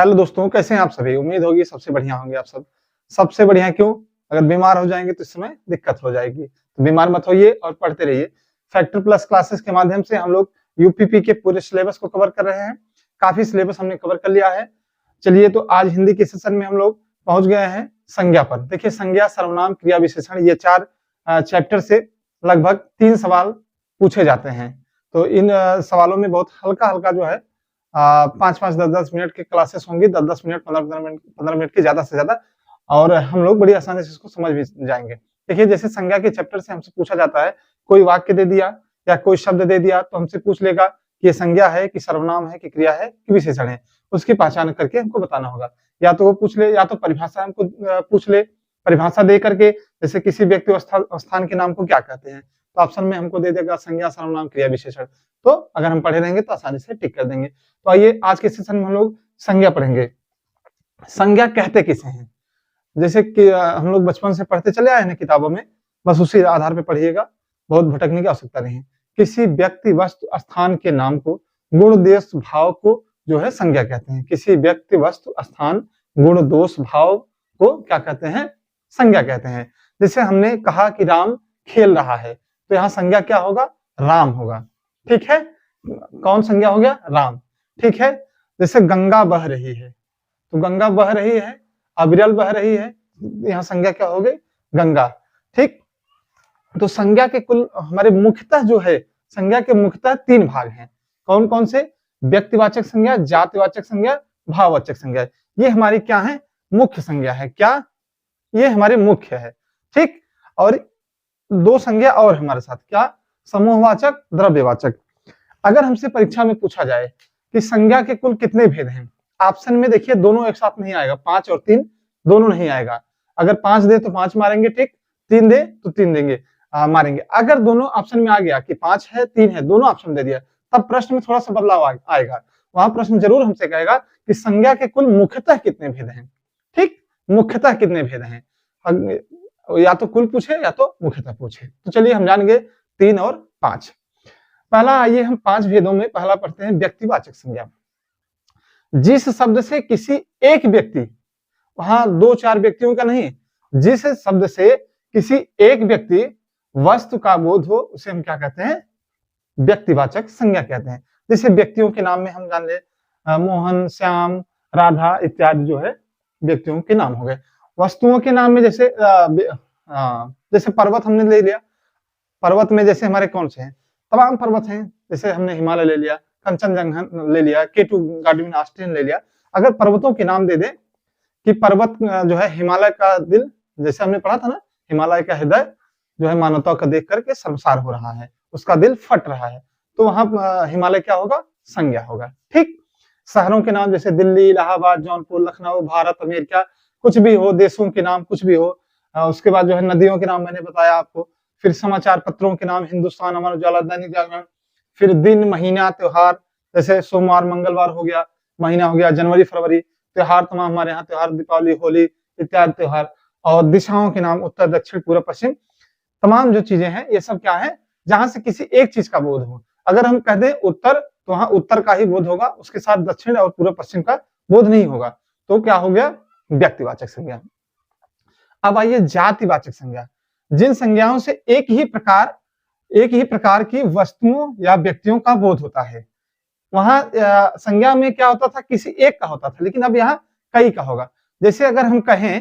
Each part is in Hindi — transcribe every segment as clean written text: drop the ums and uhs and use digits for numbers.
हेलो दोस्तों, कैसे हैं आप सभी। उम्मीद होगी सबसे बढ़िया होंगे आप सब। सबसे बढ़िया क्यों? अगर बीमार हो जाएंगे तो इस समय दिक्कत हो जाएगी, तो बीमार मत होइए और पढ़ते रहिए। फैक्टर प्लस क्लासेस के माध्यम से हम लोग यूपीपी के पूरे सिलेबस को कवर कर रहे हैं। काफी सिलेबस हमने कवर कर लिया है। चलिए, तो आज हिंदी के सेशन में हम लोग पहुंच गए हैं संज्ञा पर। देखिए, संज्ञा, सर्वनाम, क्रिया विशेषण, ये 4 चैप्टर से लगभग 3 सवाल पूछे जाते हैं। तो इन सवालों में बहुत हल्का हल्का जो है 5-5, 10-10 मिनट की क्लासेस होंगी, 10-10 मिनट, 15 मिनट की ज्यादा से ज्यादा, और हम लोग बड़ी आसानी से इसको समझ भी जाएंगे। देखिए, जैसे संज्ञा के चैप्टर से हमसे पूछा जाता है, कोई वाक्य दे दिया या कोई शब्द दे दिया तो हमसे पूछ लेगा कि ये संज्ञा है कि सर्वनाम है कि क्रिया है कि विशेषण है। उसकी पहचान करके हमको बताना होगा। या तो वो पूछ ले, या तो परिभाषा हमको पूछ ले। परिभाषा दे करके, जैसे किसी व्यक्ति स्थान के नाम को क्या कहते हैं, तो ऑप्शन में हमको दे देगा संज्ञा, सर्वनाम, क्रिया, विशेषण। तो अगर हम पढ़े रहेंगे तो आसानी से टिक कर देंगे। तो आइए, आज के सेशन में हम लोग संज्ञा पढ़ेंगे। संज्ञा कहते किसे हैं? जैसे कि हम लोग बचपन से पढ़ते चले आए हैं किताबों में, बस उसी आधार पर पढ़िएगा, बहुत भटकने की आवश्यकता नहीं है। किसी व्यक्ति, वस्तु, स्थान के नाम को, गुण, देश, भाव को जो है संज्ञा कहते हैं। किसी व्यक्ति, वस्तु, स्थान, गुण, दोष, भाव को क्या कहते हैं? संज्ञा कहते हैं। जैसे हमने कहा कि राम खेल रहा है, तो यहाँ संज्ञा क्या होगा? राम होगा। ठीक है, कौन संज्ञा हो गया? राम। ठीक है, जैसे गंगा बह रही है, तो गंगा बह रही है, अविरल बह रही है, यहाँ संज्ञा क्या हो गई? गंगा। ठीक, तो संज्ञा के कुल हमारे मुख्यतः जो है, संज्ञा के मुख्यतः 3 भाग हैं। कौन कौन से? व्यक्तिवाचक संज्ञा, जातिवाचक संज्ञा, भाववाचक संज्ञा। ये हमारी क्या है? मुख्य संज्ञा है। क्या? ये हमारे मुख्य है। ठीक, और 2 संज्ञा और हमारे साथ, क्या? समूहवाचक, द्रव्यवाचक। अगर हमसे परीक्षा में पूछा जाए कि संज्ञा के कुल कितने भेद हैं, ऑप्शन में देखिए दोनों एक साथ नहीं आएगा, 5 और 3 दोनों नहीं आएगा। अगर 5 दे तो 5 मारेंगे, ठीक, 3 दे तो 3 देंगे, मारेंगे। अगर दोनों ऑप्शन में आ गया कि 5 है 3 है, दोनों ऑप्शन दे दिया, तब प्रश्न में थोड़ा सा बदलाव आएगा। वहां प्रश्न जरूर हमसे कहेगा कि संज्ञा के कुल मुख्यतः कितने भेद हैं। ठीक, मुख्यतः कितने भेद हैं, या तो कुल पूछे या तो मुख्यतः पूछे। तो चलिए हम जान गए 3 और 5। पहला, आइए हम 5 भेदों में पहला पढ़ते हैं, व्यक्तिवाचक संज्ञा। जिस शब्द से किसी एक व्यक्ति, वहां 2-4 व्यक्तियों का नहीं, जिस शब्द से किसी एक व्यक्ति वस्तु का बोध हो, उसे हम क्या कहते हैं? व्यक्तिवाचक संज्ञा कहते हैं। जैसे व्यक्तियों के नाम में हम जान ले, मोहन, श्याम, राधा इत्यादि जो है व्यक्तियों के नाम हो गए। वस्तुओं के नाम में जैसे जैसे पर्वत हमने ले लिया, पर्वत में जैसे हमारे कौन से हैं? तमाम पर्वत हैं। जैसे हमने हिमालय ले लिया, कंचनजंगा ले लिया, केटू गार्डविन ऑस्ट्रिन ले लिया। अगर पर्वतों के नाम दे दे कि पर्वत जो है हिमालय का दिल, जैसे हमने पढ़ा था ना, हिमालय का हृदय जो है मानवता को देख करके शर्मसार हो रहा है, उसका दिल फट रहा है, तो वहां हिमालय क्या होगा? संज्ञा होगा। ठीक, शहरों के नाम जैसे दिल्ली, इलाहाबाद, जौनपुर, लखनऊ, भारत, अमेरिका, कुछ भी हो, देशों के नाम कुछ भी हो। उसके बाद जो है नदियों के नाम मैंने बताया आपको। फिर समाचार पत्रों के नाम, हिंदुस्तान, अमर उजाला, दैनिक जागरण। फिर दिन, महीना, त्योहार, जैसे सोमवार, मंगलवार हो गया, महीना हो गया जनवरी, फरवरी। त्योहार तमाम हमारे यहाँ त्योहार, दीपावली, होली इत्यादि त्योहार। और दिशाओं के नाम, उत्तर, दक्षिण, पूर्व, पश्चिम। तमाम जो चीजें हैं ये सब क्या है? जहां से किसी एक चीज का बोध हो। अगर हम कह दें उत्तर, तो वहां उत्तर का ही बोध होगा, उसके साथ दक्षिण और पूर्व पश्चिम का बोध नहीं होगा। तो क्या हो गया? व्यक्तिवाचक संज्ञा। अब आइए जातिवाचक संज्ञा। जिन संज्ञाओं से एक ही प्रकार की वस्तुओं या व्यक्तियों का बोध होता है। वहां संज्ञा में क्या होता था? किसी एक का होता था, लेकिन अब यहाँ कई का होगा। जैसे अगर हम कहें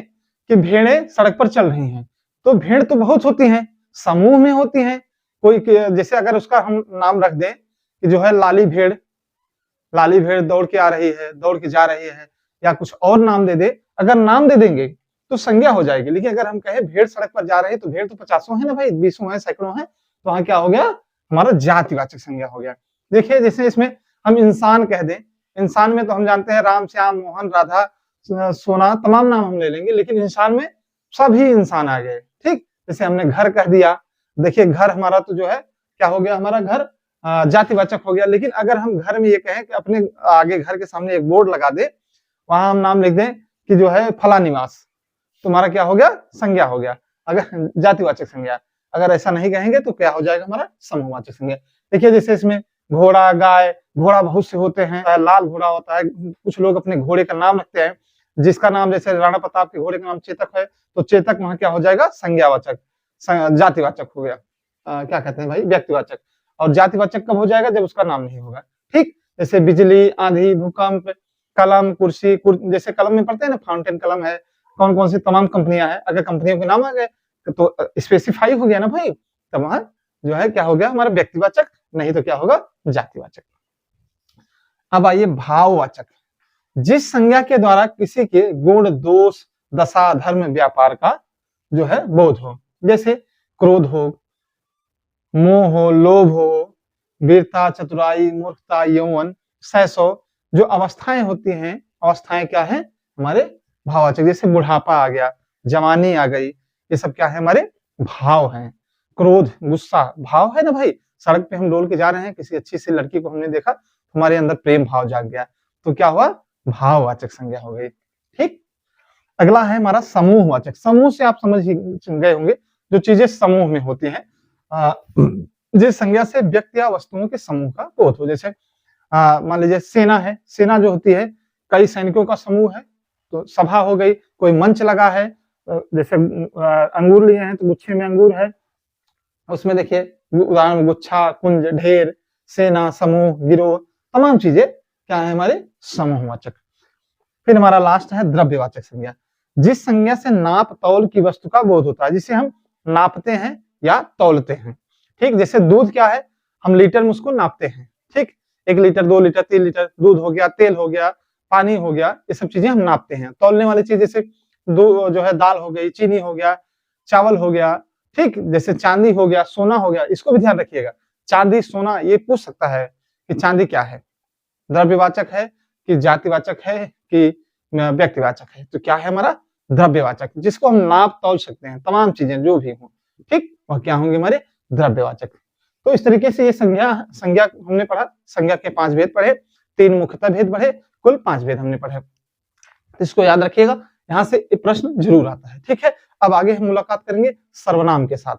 कि भेड़ें सड़क पर चल रही हैं, तो भेड़ तो बहुत होती हैं, समूह में होती हैं। कोई जैसे अगर उसका हम नाम रख दें कि जो है लाली भेड़ दौड़ के आ रही है, दौड़ के जा रही है, या कुछ और नाम दे दे। अगर नाम दे देंगे तो संज्ञा हो जाएगी। लेकिन अगर हम कहें भेड़ सड़क पर जा रही है, तो भेड़ तो 50 है ना भाई, 20 है, सैकड़ों है, तो वहां क्या हो गया? हमारा जातिवाचक संज्ञा हो गया। देखिए, जैसे इसमें हम इंसान कह दें, इंसान में तो हम जानते हैं राम, श्याम, मोहन, राधा, सोना, तमाम नाम हम ले लेंगे, लेकिन इंसान में सभी इंसान आ गए। ठीक, जैसे हमने घर कह दिया। देखिए, घर हमारा तो जो है क्या हो गया? हमारा घर जातिवाचक हो गया। लेकिन अगर हम घर में ये कहें कि अपने आगे घर के सामने एक बोर्ड लगा दे, वहां हम नाम लिख दें कि जो है फला निवास, तुम्हारा क्या हो गया? संज्ञा हो गया, अगर जातिवाचक संज्ञा। अगर ऐसा नहीं कहेंगे तो क्या हो जाएगा? हमारा समूहवाचक संज्ञा। देखिए, जैसे इसमें घोड़ा, गाय, घोड़ा बहुत से होते हैं, लाल घोड़ा होता है, कुछ लोग अपने घोड़े का नाम रखते हैं, जिसका नाम जैसे राणा प्रताप के घोड़े का नाम चेतक है, तो चेतक वहां क्या हो जाएगा, संज्ञावाचक, जातिवाचक हो गया, क्या कहते हैं भाई, व्यक्तिवाचक। और जातिवाचक कब हो जाएगा, जब उसका नाम नहीं होगा। ठीक, जैसे बिजली, आंधी, भूकंप, कलम, कुर्सी, जैसे कलम में पढ़ते हैं ना, फाउंटेन कलम है, कौन कौन सी तमाम कंपनियां हैं, अगर कंपनियों के नाम आ गए तो स्पेसिफाई हो गया ना भाई, तब वहां जो है क्या हो गया, हमारा व्यक्तिवाचक, नहीं तो क्या होगा, जातिवाचक। अब आइए भाववाचक, जिस संज्ञा के द्वारा किसी के गुण, दोष, दशा, धर्म, व्यापार का जो है बोध हो, जैसे क्रोध हो, मोह हो, लोभ हो, वीरता, चतुराई, मूर्खता, यौवन, सैसो, जो अवस्थाएं होती हैं, अवस्थाएं क्या है, हमारे भाववाचक, जैसे बुढ़ापा आ गया, जवानी आ गई, ये सब क्या है, हमारे भाव हैं। क्रोध, गुस्सा, भाव है ना भाई, सड़क पे हम डोल के जा रहे हैं, किसी अच्छी सी लड़की को हमने देखा, हमारे अंदर प्रेम भाव जाग गया, तो क्या हुआ, भाववाचक संज्ञा हो गई। ठीक, अगला है हमारा समूहवाचक। समूह से आप समझ गए होंगे, जो चीजें समूह में होती हैं, जिस संज्ञा से व्यक्ति या वस्तुओं के समूह का बोध हो, जैसे मान लीजिए सेना है, सेना जो होती है कई सैनिकों का समूह है, तो सभा हो गई, कोई मंच लगा है, जैसे अंगूर लिए हैं तो गुच्छे में अंगूर है, उसमें देखिए उदाहरण गुच्छा, कुंज, ढेर, सेना, समूह, गिरोह, तमाम चीजें क्या है, हमारे समूहवाचक। फिर हमारा लास्ट है द्रव्यवाचक संज्ञा, जिस संज्ञा से नाप तौल की वस्तु का बोध होता है, जिसे हम नापते हैं या तौलते हैं। ठीक, जैसे दूध क्या है, हम लीटर में उसको नापते हैं। ठीक, 1 लीटर, 2 लीटर, 3 लीटर दूध हो गया, तेल हो गया, पानी हो गया, ये सब चीजें हम नापते हैं। तौलने वाली चीज जैसे जो है दाल हो गई, चीनी हो गया, चावल हो गया। ठीक, जैसे चांदी हो गया, सोना हो गया, इसको भी ध्यान रखिएगा, चांदी, सोना, ये पूछ सकता है कि चांदी क्या है, द्रव्यवाचक है कि जातिवाचक है कि व्यक्तिवाचक है, तो क्या है हमारा द्रव्यवाचक, जिसको हम नाप तौल सकते हैं, तमाम चीजें जो भी हो, ठीक, वह क्या होंगे, हमारे द्रव्यवाचक। तो इस तरीके से ये संज्ञा हमने पढ़ा, संज्ञा के 5 भेद पढ़े, 3 मुख्यतः भेद पढ़े, कुल 5 भेद हमने पढ़े। इसको याद रखिएगा, यहाँ से प्रश्न जरूर आता है। ठीक है, अब आगे हम मुलाकात करेंगे सर्वनाम के साथ।